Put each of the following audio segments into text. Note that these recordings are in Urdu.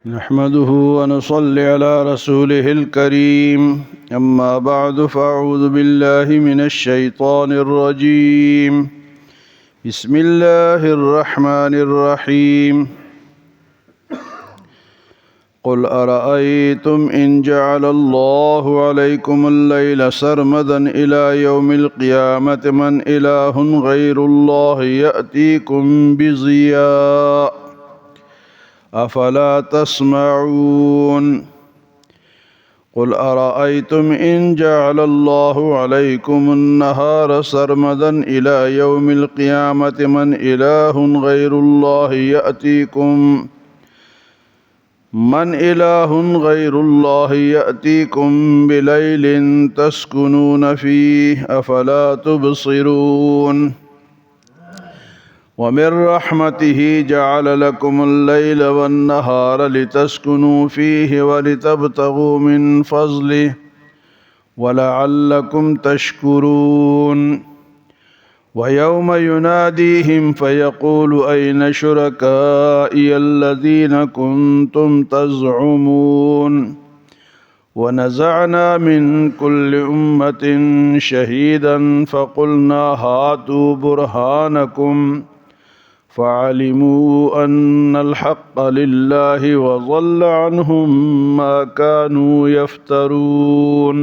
نحمده ونصلي على رسوله الكريم أما بعد فأعوذ بالله من الشيطان الرجيم بسم الله الرحمن الرحيم قل أرأيتم إن جعل الله عليكم الليل سرمدا إلى يوم القيامة من إله غير الله يأتيكم بضياء أفلا تسمعون قل أرأيتم إن جعل الله عليكم النهار سرمدا إلى يوم القيامة من إله غير الله يأتيكم بليل تسكنون فيه أفلا تبصرون ومن رحمته جعل لكم الليل والنهار لتسكنوا فيه ولتبتغوا من فضله ولعلكم تشكرون ويوم يناديهم فيقول أين شركائي الذين كنتم تزعمون ونزعنا من كل أمة شهيدا فقلنا هاتوا برهانكم فعلموا أن الحق لله وضل عنهم ما كانوا يفترون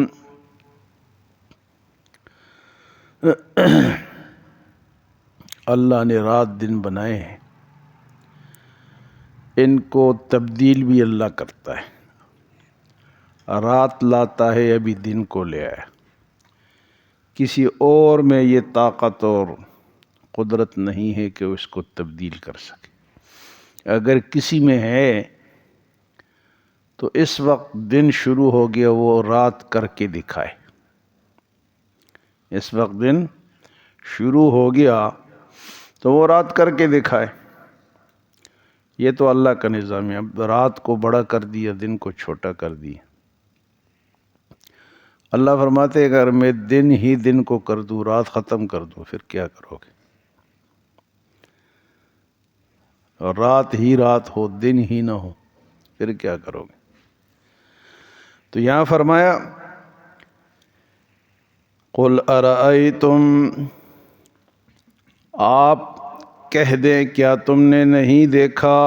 اللہ نے رات دن بنائے ہیں، ان کو تبدیل بھی اللہ کرتا ہے، رات لاتا ہے ابھی دن کو لے آیا۔ کسی اور میں یہ طاقت اور قدرت نہیں ہے کہ اس کو تبدیل کر سکے۔ اگر کسی میں ہے تو اس وقت دن شروع ہو گیا وہ رات کر کے دکھائے۔ اس وقت دن شروع ہو گیا تو وہ رات کر کے دکھائے۔ یہ تو اللہ کا نظام ہے۔ اب رات کو بڑا کر دیا، دن کو چھوٹا کر دیا۔ اللہ فرماتے ہیں اگر میں دن ہی دن کو کر دوں، رات ختم کر دوں، پھر کیا کرو گے؟ اور رات ہی رات ہو، دن ہی نہ ہو، پھر کیا کرو گے؟ تو یہاں فرمایا قل ارأیتم، آپ کہہ دیں کیا تم نے نہیں دیکھا،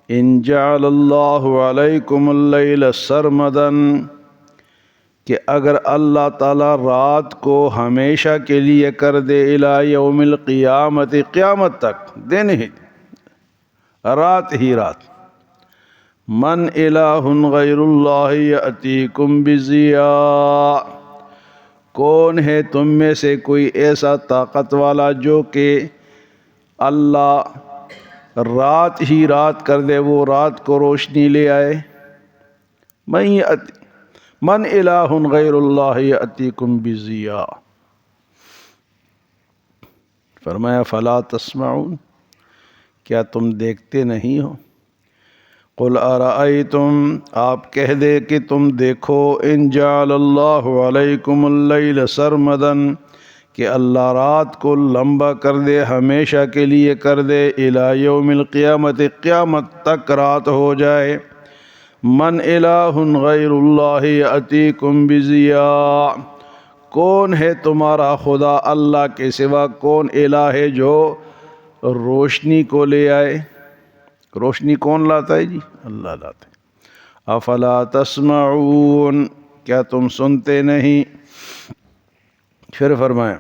ان جعل اللہ علیکم اللیل سرمدا، کہ اگر اللہ تعالیٰ رات کو ہمیشہ کے لیے کر دے الی یوم القیامت، قیامت تک، دن ہی رات ہی رات، من الہ غیر اللہ یأتیکم بضیاء، کون ہے تم میں سے کوئی ایسا طاقت والا جو کہ اللہ رات ہی رات کر دے، وہ رات کو روشنی لے آئے۔ من الہ غیر اللہ یأتیکم بضیاء، فرمایا فلا تسمعون، کیا تم دیکھتے نہیں ہو؟ قل ارأیتم، آپ کہہ دے کہ تم دیکھو، ان جعل اللہ علیکم اللیل سرمدا، کہ اللہ رات کو لمبا کر دے، ہمیشہ کے لیے کر دے، الی یوم القیامت، قیامت تک رات ہو جائے، من الہ غیر اللہ یأتیکم بضیاء، کون ہے تمہارا خدا اللہ کے سوا، کون الہ ہے جو روشنی کو لے آئے؟ روشنی کون لاتا ہے جی؟ اللہ لاتا ہے۔ افلا تسمعون، کیا تم سنتے نہیں؟ پھر فرمایا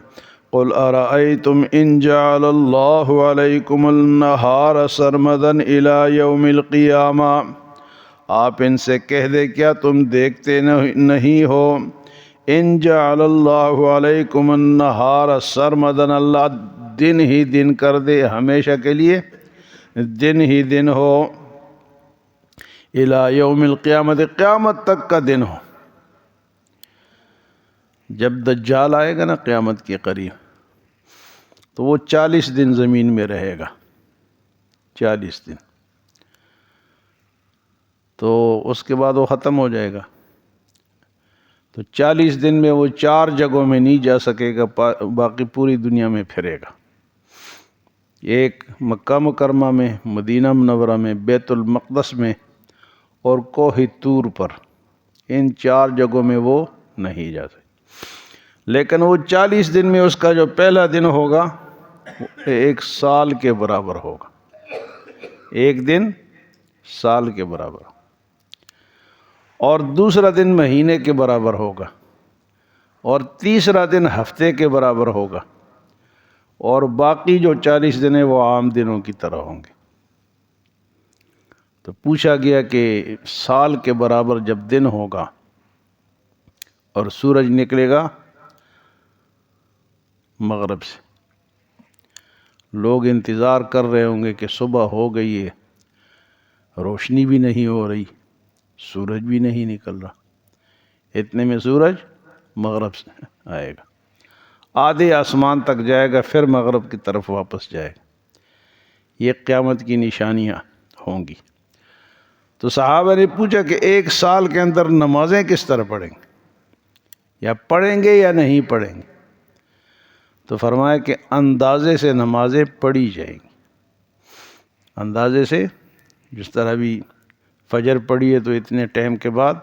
قل ارأیتم ان جعل اللہ علیکم النہار سرمدا الی یوم القیامہ، آپ ان سے کہہ دے کیا تم دیکھتے نہیں ہو، ان جعل اللہ علیکم النہار سرمدا، اللہ دن ہی دن کر دے، ہمیشہ کے لیے دن ہی دن ہو، الی یوم القیامت، قیامت تک کا دن ہو۔ جب دجال آئے گا نا قیامت کے قریب، تو وہ 40 دن زمین میں رہے گا، 40 دن، تو اس کے بعد وہ ختم ہو جائے گا۔ تو 40 دن میں وہ 4 جگہوں میں نہیں جا سکے گا، باقی پوری دنیا میں پھرے گا۔ ایک مکہ مکرمہ میں، مدینہ منورہ میں، بیت المقدس میں، اور کوہ طور پر، ان 4 جگہوں میں وہ نہیں جا سکتے۔ لیکن وہ 40 دن میں اس کا جو پہلا دن ہوگا وہ 1 سال کے برابر ہوگا، 1 دن سال کے برابر، اور دوسرا دن مہینے کے برابر ہوگا، اور تیسرا دن ہفتے کے برابر ہوگا، اور باقی جو 40 دن ہیں وہ عام دنوں کی طرح ہوں گے۔ تو پوچھا گیا کہ سال کے برابر جب دن ہوگا اور سورج نکلے گا مغرب سے، لوگ انتظار کر رہے ہوں گے کہ صبح ہو گئی ہے، روشنی بھی نہیں ہو رہی، سورج بھی نہیں نکل رہا، اتنے میں سورج مغرب سے آئے گا، آدھے آسمان تک جائے گا، پھر مغرب کی طرف واپس جائے گا۔ یہ قیامت کی نشانیاں ہوں گی۔ تو صحابہ نے پوچھا کہ 1 سال کے اندر نمازیں کس طرح پڑھیں گے، یا پڑھیں گے یا نہیں پڑھیں گے؟ تو فرمایا کہ اندازے سے نمازیں پڑھی جائیں گی، اندازے سے، جس طرح بھی فجر پڑھی ہے تو اتنے ٹائم کے بعد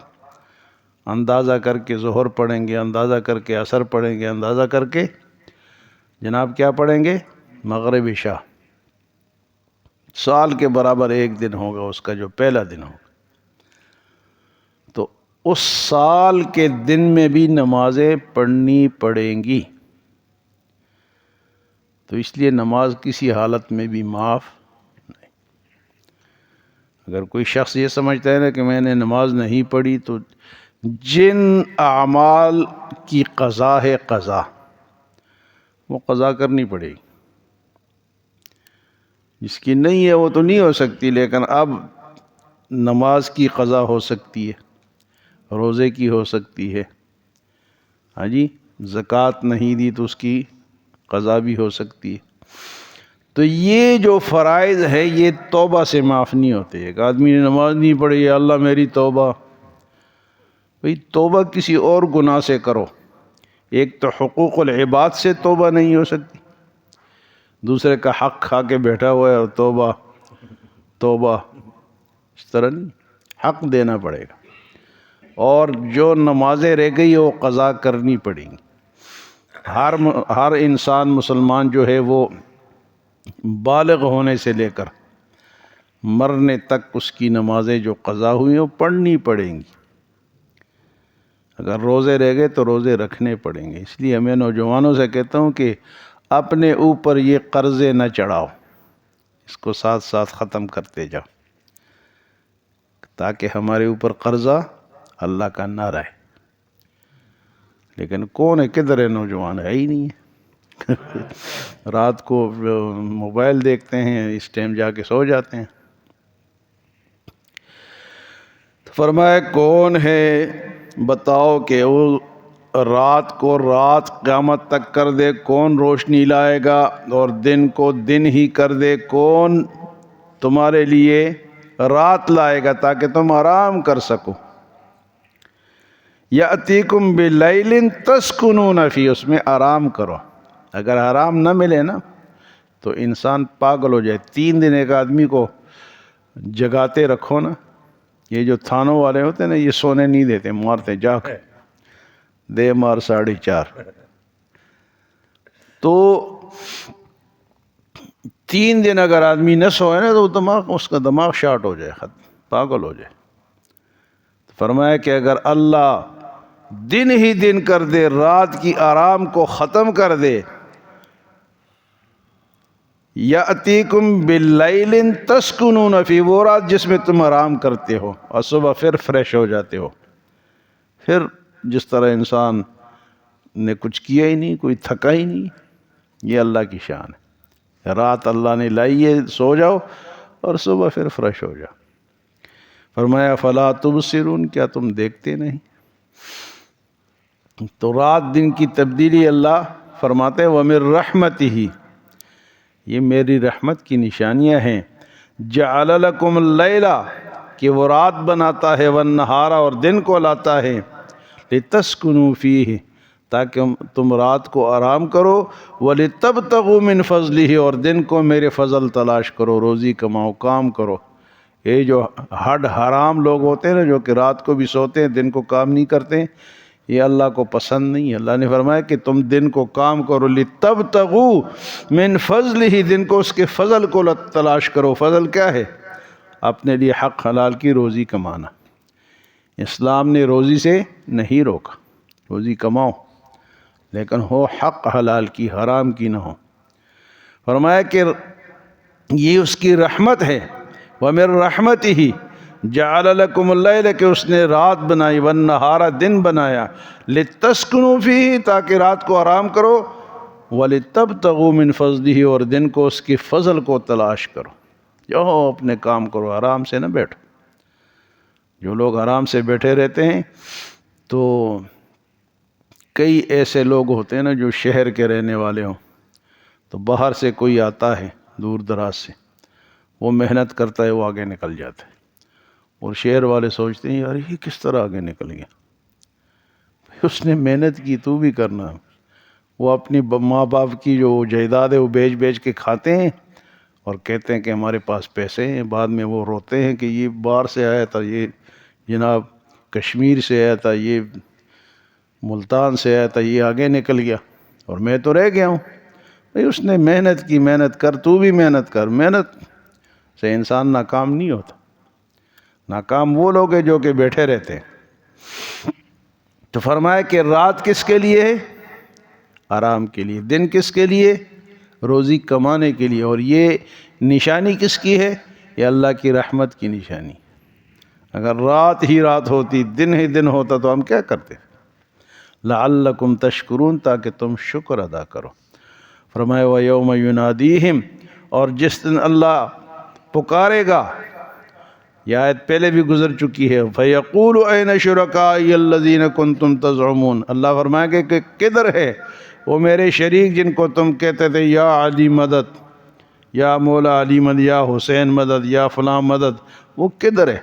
اندازہ کر کے ظہر پڑھیں گے، اندازہ کر کے عصر پڑھیں گے، اندازہ کر کے جناب کیا پڑھیں گے، مغرب عشاء۔ سال کے برابر 1 دن ہوگا اس کا جو پہلا دن ہوگا۔ تو اس سال کے دن میں بھی نمازیں پڑھنی پڑیں گی۔ تو اس لیے نماز کسی حالت میں بھی معاف نہیں۔ اگر کوئی شخص یہ سمجھتا ہے نا کہ میں نے نماز نہیں پڑھی تو جن اعمال کی قضا ہے قضا، وہ قضا کرنی پڑے گی، جس کی نہیں ہے وہ تو نہیں ہو سکتی، لیکن اب نماز کی قضا ہو سکتی ہے، روزے کی ہو سکتی ہے، ہاں جی، زکوٰۃ نہیں دی تو اس کی قضا بھی ہو سکتی ہے۔ تو یہ جو فرائض ہے یہ توبہ سے معاف نہیں ہوتے۔ ایک آدمی نے نماز نہیں پڑھی، یا اللہ میری توبہ، بھئی توبہ کسی اور گناہ سے کرو، ایک تو حقوق العباد سے توبہ نہیں ہو سکتی، دوسرے کا حق کھا کے بیٹھا ہوا ہے اور توبہ توبہ، اس طرح نہیں، حق دینا پڑے گا، اور جو نمازیں رہ گئی وہ قضا کرنی پڑیں گی۔ ہر انسان مسلمان جو ہے وہ بالغ ہونے سے لے کر مرنے تک اس کی نمازیں جو قضا ہوئی وہ پڑھنی پڑیں گی۔ اگر روزے رہ گئے تو روزے رکھنے پڑیں گے۔ اس لیے میں نوجوانوں سے کہتا ہوں کہ اپنے اوپر یہ قرضے نہ چڑھاؤ، اس کو ساتھ ساتھ ختم کرتے جاؤ، تاکہ ہمارے اوپر قرضہ اللہ کا نہ رہے۔ لیکن کون ہے، کدھر ہے نوجوان؟ ہے ہی نہیں ہے، رات کو موبائل دیکھتے ہیں، اس ٹائم جا کے سو جاتے ہیں۔ فرمایا کون ہے بتاؤ کہ وہ رات کو رات قیامت تک کر دے، کون روشنی لائے گا، اور دن کو دن ہی کر دے، کون تمہارے لیے رات لائے گا تاکہ تم آرام کر سکو۔ یأتیکم بلیل تسکنون فی، اس میں آرام کرو۔ اگر آرام نہ ملے نا تو انسان پاگل ہو جائے۔ 3 دن ایک آدمی کو جگاتے رکھو نا، یہ جو تھانوں والے ہوتے ہیں نا، یہ سونے نہیں دیتے، مارتے، جاگ دے مار 4:30۔ تو 3 دن اگر آدمی نہ سوئے نا تو اس کا دماغ شارٹ ہو جائے، پاگل ہو جائے۔ فرمایا کہ اگر اللہ دن ہی دن کر دے، رات کی آرام کو ختم کر دے، یأتیکم باللیل تسکنون فی، وہ رات جس میں تم آرام کرتے ہو اور صبح پھر فریش ہو جاتے ہو، پھر جس طرح انسان نے کچھ کیا ہی نہیں، کوئی تھکا ہی نہیں۔ یہ اللہ کی شان ہے، رات اللہ نے لائی ہے، سو جاؤ اور صبح پھر فریش ہو جاؤ۔ فرمایا فلا تبصرون، کیا تم دیکھتے نہیں؟ تو رات دن کی تبدیلی اللہ فرماتے ہیں وَمِن رَحْمَتِهِ، یہ میری رحمت کی نشانیاں ہیں۔ جَعَلَ لَكُمُ اللَّيْلَ، کہ وہ رات بناتا ہے، وَالنَّهَارَ، اور دن کو لاتا ہے، لِتَسْكُنُوا فِيهِ، تاکہ تم رات کو آرام کرو، وَلِتَبْتَغُوا مِن فَضْلِهِ، اور دن کو میرے فضل تلاش کرو، روزی کماؤ، کام کرو۔ یہ جو ہڈ حرام لوگ ہوتے ہیں نا، جو کہ رات کو بھی سوتے ہیں، دن کو کام نہیں کرتے ہیں، یہ اللہ کو پسند نہیں ہے۔ اللہ نے فرمایا کہ تم دن کو کام کرو، لِتَبْتَغُوا مِنْ فَضْلِهِ، دن کو اس کے فضل کو تلاش کرو۔ فضل کیا ہے؟ اپنے لیے حق حلال کی روزی کمانا۔ اسلام نے روزی سے نہیں روکا، روزی کماؤ، لیکن ہو حق حلال کی، حرام کی نہ ہو۔ فرمایا کہ یہ اس کی رحمت ہے، وَمِن رَحْمَتِهِ جَعَلَ لَكُمُ اللَّيْلَ، کہ اس نے رات بنائی، وَالنَّهَارَ دن بنایا، لِتَسْكُنُوا فِيهِ تاکہ رات کو آرام کرو، وَلِتَبْتَغُوا مِنْ فَضْلِهِ اور دن کو اس کی فضل کو تلاش کرو۔ جو اپنے کام کرو، آرام سے نہ بیٹھو۔ جو لوگ آرام سے بیٹھے رہتے ہیں تو کئی ایسے لوگ ہوتے ہیں نا جو شہر کے رہنے والے ہوں، تو باہر سے کوئی آتا ہے دور دراز سے، وہ محنت کرتا ہے، وہ آگے نکل جاتا ہے، اور شہر والے سوچتے ہیں یار یہ کس طرح آگے نکل گیا، اس نے محنت کی، تو بھی کرنا۔ وہ اپنی ماں باپ کی جو جائیداد ہے وہ بیچ بیچ کے کھاتے ہیں اور کہتے ہیں کہ ہمارے پاس پیسے ہیں، بعد میں وہ روتے ہیں کہ یہ باہر سے آیا تھا، یہ جناب کشمیر سے آیا تھا، یہ ملتان سے آیا تھا، یہ آگے نکل گیا اور میں تو رہ گیا ہوں۔ بھئی اس نے محنت کی، محنت کر، تو بھی محنت کر۔ محنت سے انسان ناکام نہیں ہوتا، ناکام وہ لوگ ہیں جو کہ بیٹھے رہتے ہیں۔ تو فرمایا کہ رات کس کے لیے ہے؟ آرام کے لیے۔ دن کس کے لیے؟ روزی کمانے کے لیے۔ اور یہ نشانی کس کی ہے؟ یہ اللہ کی رحمت کی نشانی۔ اگر رات ہی رات ہوتی، دن ہی دن ہوتا تو ہم کیا کرتے؟ لعلکم تشکرون، تاکہ تم شکر ادا کرو۔ فرمایا وَيَوْمَ يُنَادِيهِمْ، اور جس دن اللہ پکارے گا، یہ آیت پہلے بھی گزر چکی ہے، فَيَقُولُ أَيْنَ شُرَكَائِيَ الَّذِينَ كُنْتُمْ تَزْعُمُونَ، اللہ فرمائے گا کہ کدھر ہے وہ میرے شریک جن کو تم کہتے تھے یا علی مدد، یا مولا علی مدد، یا حسین مدد، یا فلاں مدد، وہ کدھر ہے؟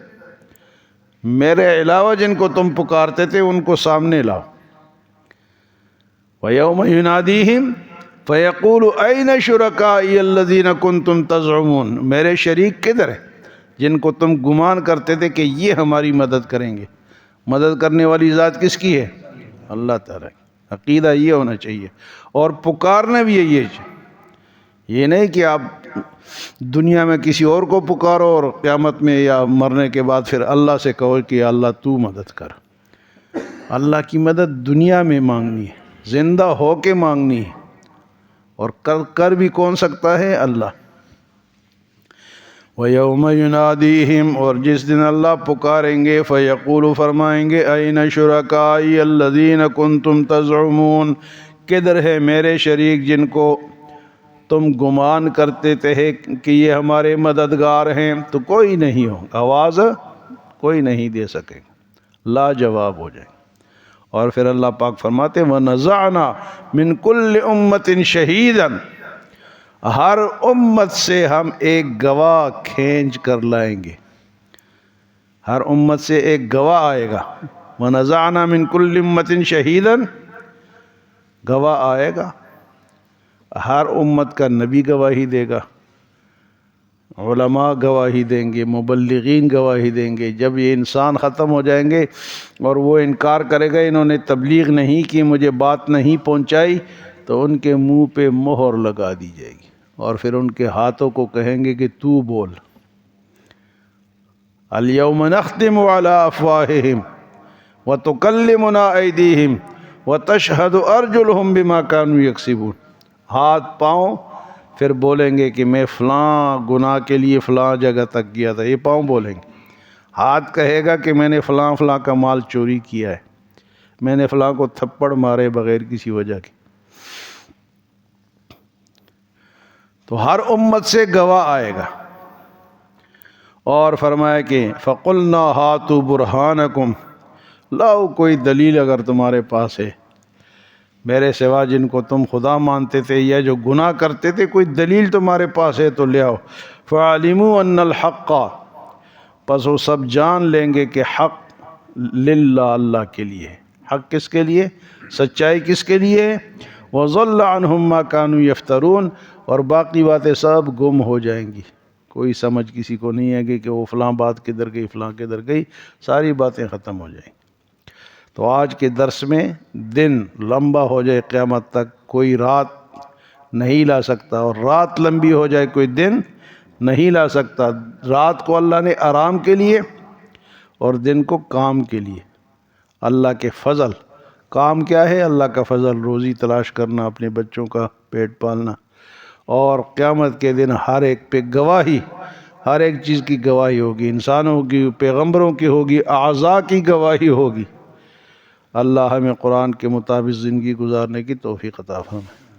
میرے علاوہ جن کو تم پکارتے تھے ان کو سامنے لاؤ۔ وَيَوْمَ يُنَادِيهِمْ فَيَقُولُ أَيْنَ شُرَكَائِيَ الَّذِينَ كُنْتُمْ تَزْعُمُونَ، میرے شریک کدھر ہے جن کو تم گمان کرتے تھے کہ یہ ہماری مدد کریں گے۔ مدد کرنے والی ذات کس کی ہے؟ اللہ تعالیٰ کی۔ عقیدہ یہ ہونا چاہیے، اور پکارنا بھی یہی ہے۔ یہ نہیں کہ آپ دنیا میں کسی اور کو پکارو اور قیامت میں یا مرنے کے بعد پھر اللہ سے کہو کہ اللہ تو مدد کر۔ اللہ کی مدد دنیا میں مانگنی ہے، زندہ ہو کے مانگنی ہے، اور کر بھی کون سکتا ہے؟ اللہ۔ وَيَوْمَ يُنَادِيهِمْ، اور جس دن اللہ پکاریں گے، فَيَقُولُ فرمائیں گے، أَيْنَ شُرَكَائِيَ الَّذِينَ كُنْتُمْ تَزْعُمُونَ، کدھر ہے میرے شریک جن کو تم گمان کرتے تھے کہ یہ ہمارے مددگار ہیں؟ تو کوئی نہیں ہو، آواز کوئی نہیں دے سکے، لا جواب ہو جائے۔ اور پھر اللہ پاک فرماتے وَنَزَعْنَا مِن كُلِّ أُمَّةٍ شَهِيدًا، ہر امت سے ہم ایک گواہ کھینچ کر لائیں گے۔ ہر امت سے ایک گواہ آئے گا۔ وَنَزَعْنَا مِن كُلِّ أُمَّةٍ شَهِيدًا، گواہ آئے گا۔ ہر امت کا نبی گواہی دے گا، علماء گواہی دیں گے، مبلغین گواہی دیں گے۔ جب یہ انسان ختم ہو جائیں گے اور وہ انکار کرے گا انہوں نے تبلیغ نہیں کی، مجھے بات نہیں پہنچائی، تو ان کے منہ پہ مہر لگا دی جائے گی، اور پھر ان کے ہاتھوں کو کہیں گے کہ تو بول۔ اليوم نختم على افواہہم وتکلمنا ایدیہم وتشہد ارجلہم بما كانوا یکسبون، ہاتھ پاؤں پھر بولیں گے کہ میں فلاں گناہ کے لیے فلاں جگہ تک گیا تھا، یہ پاؤں بولیں گے۔ ہاتھ کہے گا کہ میں نے فلاں فلاں کا مال چوری کیا ہے، میں نے فلاں کو تھپڑ مارے بغیر کسی وجہ کے۔ تو ہر امت سے گواہ آئے گا، اور فرمایا کہ فَقُلْنَا هَاتُوا بُرْهَانَكُمْ، لاؤ کوئی دلیل اگر تمہارے پاس ہے، میرے سوا جن کو تم خدا مانتے تھے یا جو گناہ کرتے تھے، کوئی دلیل تمہارے پاس ہے تو لے آؤ۔ فَعَلِمُوا أَنَّ الْحَقَّ، پس وہ سب جان لیں گے کہ حق للہ، اللہ کے لیے ہے۔ حق کس کے لیے؟ سچائی کس کے لیے ہے؟ وَضَلَّ عَنْهُمْ مَا كَانُوا يَفْتَرُونَ، اور باقی باتیں سب گم ہو جائیں گی، کوئی سمجھ کسی کو نہیں ہے کہ وہ فلاں بات کدھر گئی فلاں کدھر گئی، ساری باتیں ختم ہو جائیں۔ تو آج کے درس میں دن لمبا ہو جائے قیامت تک کوئی رات نہیں لا سکتا، اور رات لمبی ہو جائے کوئی دن نہیں لا سکتا۔ رات کو اللہ نے آرام کے لیے اور دن کو کام کے لیے۔ اللہ کے فضل، کام کیا ہے؟ اللہ کا فضل، روزی تلاش کرنا، اپنے بچوں کا پیٹ پالنا، اور قیامت کے دن ہر ایک پہ گواہی، ہر ایک چیز کی گواہی ہوگی، انسانوں کی، پیغمبروں کی ہوگی، اعضاء کی گواہی ہوگی۔ اللہ ہمیں قرآن کے مطابق زندگی گزارنے کی توفیق عطا فرمائے۔